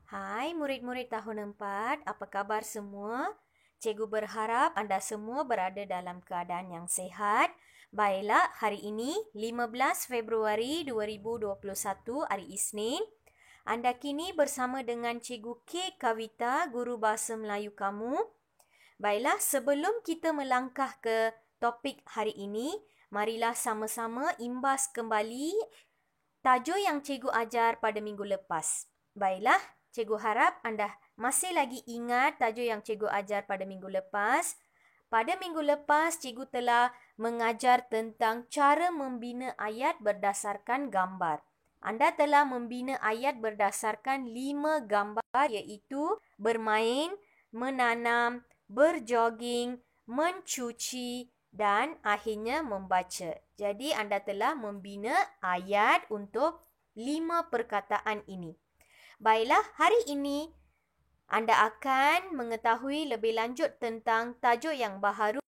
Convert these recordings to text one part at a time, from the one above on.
Hai murid-murid tahun 4, apa kabar semua? Cikgu berharap anda semua berada dalam keadaan yang sihat. Baiklah, hari ini 15 Februari 2021, hari Isnin. Anda kini bersama dengan Cikgu K. Kavita, Guru Bahasa Melayu kamu. Baiklah, sebelum kita melangkah ke topik hari ini, marilah sama-sama imbas kembali tajuk yang cikgu ajar pada minggu lepas. Baiklah, cikgu harap anda masih lagi ingat tajuk yang cikgu ajar pada minggu lepas. Pada minggu lepas, cikgu telah mengajar tentang cara membina ayat berdasarkan gambar. Anda telah membina ayat berdasarkan 5 gambar iaitu bermain, menanam, berjoging, mencuci dan akhirnya membaca. Jadi anda telah membina ayat untuk 5 perkataan ini. Baiklah, hari ini anda akan mengetahui lebih lanjut tentang tajuk yang baharu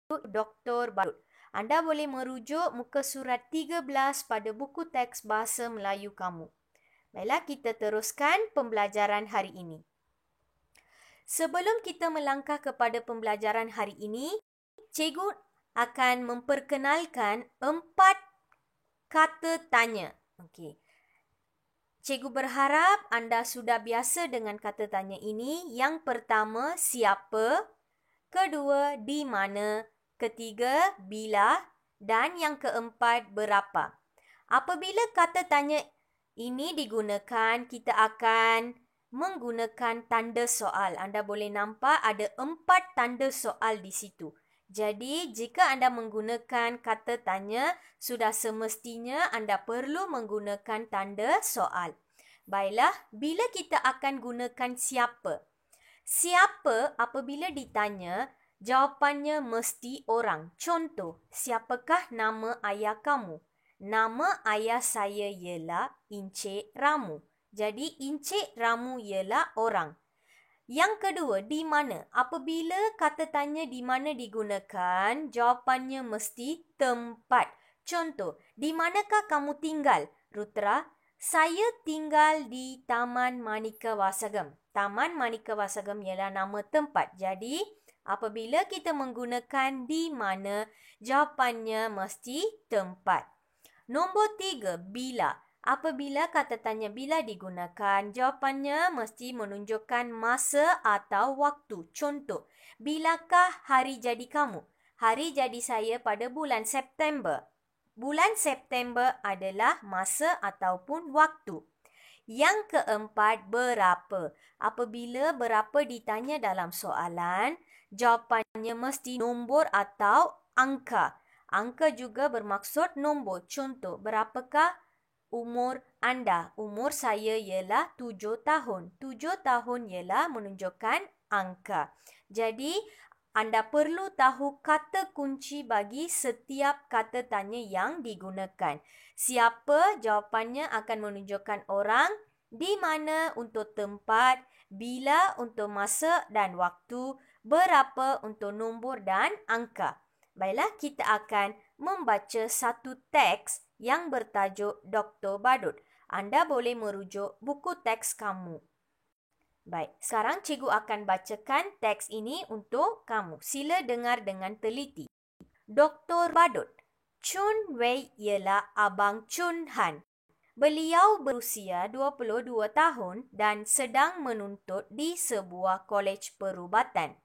Dr. Badut. Anda boleh merujuk muka surat 13 pada buku teks Bahasa Melayu kamu. Baiklah, kita teruskan pembelajaran hari ini. Sebelum kita melangkah kepada pembelajaran hari ini, cikgu akan memperkenalkan 4 kata tanya. Okey. Cikgu berharap anda sudah biasa dengan kata tanya ini. Yang pertama, siapa? Kedua, di mana? Ketiga, bila? Dan yang keempat, berapa? Apabila kata tanya ini digunakan, kita akan menggunakan tanda soal. Anda boleh nampak ada 4 tanda soal di situ. Jadi, jika anda menggunakan kata tanya, sudah semestinya anda perlu menggunakan tanda soal. Baiklah, bila kita akan gunakan siapa? Siapa apabila ditanya, jawapannya mesti orang. Contoh, siapakah nama ayah kamu? Nama ayah saya ialah Encik Ramu. Jadi, Encik Ramu ialah orang. Yang kedua, di mana? Apabila kata tanya di mana digunakan, jawapannya mesti tempat. Contoh, di manakah kamu tinggal? Rutra, saya tinggal di Taman Manika Wasagam. Taman Manika Wasagam ialah nama tempat. Jadi, apabila kita menggunakan di mana, jawapannya mesti tempat. Nombor 3, bila. Apabila kata tanya bila digunakan, jawapannya mesti menunjukkan masa atau waktu. Contoh, bilakah hari jadi kamu? Hari jadi saya pada bulan September. Bulan September adalah masa ataupun waktu. Yang keempat, berapa. Apabila berapa ditanya dalam soalan, jawapannya mesti nombor atau angka. Angka juga bermaksud nombor. Contoh, berapakah umur anda? Umur saya ialah 7 tahun. 7 tahun ialah menunjukkan angka. Jadi, anda perlu tahu kata kunci bagi setiap kata tanya yang digunakan. Siapa? Jawapannya akan menunjukkan orang. Di mana untuk tempat. Bila untuk masa dan waktu. Berapa untuk nombor dan angka. Baiklah, kita akan membaca satu teks yang bertajuk Dr. Badut. Anda boleh merujuk buku teks kamu. Baik, sekarang cikgu akan bacakan teks ini untuk kamu. Sila dengar dengan teliti. Dr. Badut. Chun Wei ialah Abang Chun Han. Beliau berusia 22 tahun dan sedang menuntut di sebuah kolej perubatan.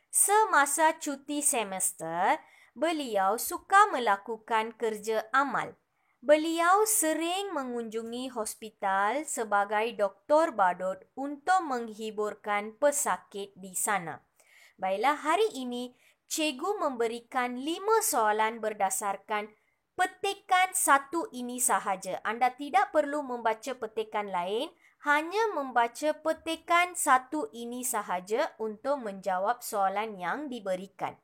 Semasa cuti semester, beliau suka melakukan kerja amal. Beliau sering mengunjungi hospital sebagai Dr. Badut untuk menghiburkan pesakit di sana. Baiklah, hari ini cikgu memberikan 5 soalan berdasarkan petikan satu ini sahaja. Anda tidak perlu membaca petikan lain, hanya membaca petikan satu ini sahaja untuk menjawab soalan yang diberikan.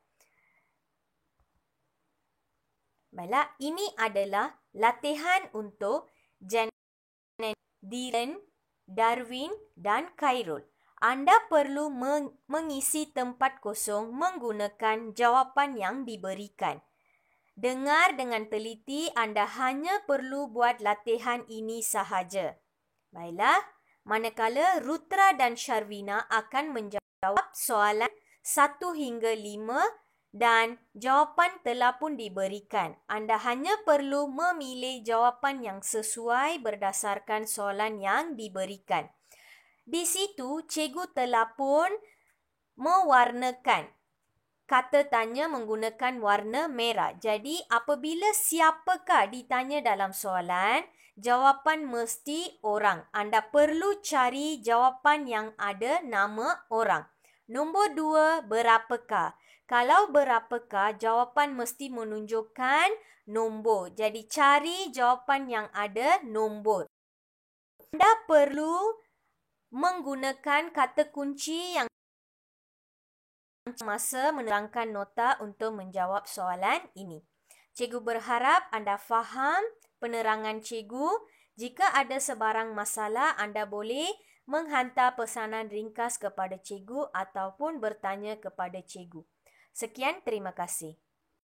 Baiklah, ini adalah latihan untuk Janet, Dylan, Darwin dan Khairul. Anda perlu mengisi tempat kosong menggunakan jawapan yang diberikan. Dengar dengan teliti, anda hanya perlu buat latihan ini sahaja. Baiklah, manakala Rutra dan Sharvina akan menjawab soalan 1 hingga 5 dan jawapan telah pun diberikan. Anda hanya perlu memilih jawapan yang sesuai berdasarkan soalan yang diberikan. Di situ, cikgu telah pun mewarnakan kata tanya menggunakan warna merah. Jadi, apabila siapakah ditanya dalam soalan, jawapan mesti orang. Anda perlu cari jawapan yang ada nama orang. Nombor 2, berapakah? Kalau berapakah, jawapan mesti menunjukkan nombor. Jadi, cari jawapan yang ada nombor. Anda perlu menggunakan kata kunci yang masa menerangkan nota untuk menjawab soalan ini. Cikgu berharap anda faham penerangan cikgu. Jika ada sebarang masalah, anda boleh menghantar pesanan ringkas kepada cikgu ataupun bertanya kepada cikgu. Sekian, terima kasih.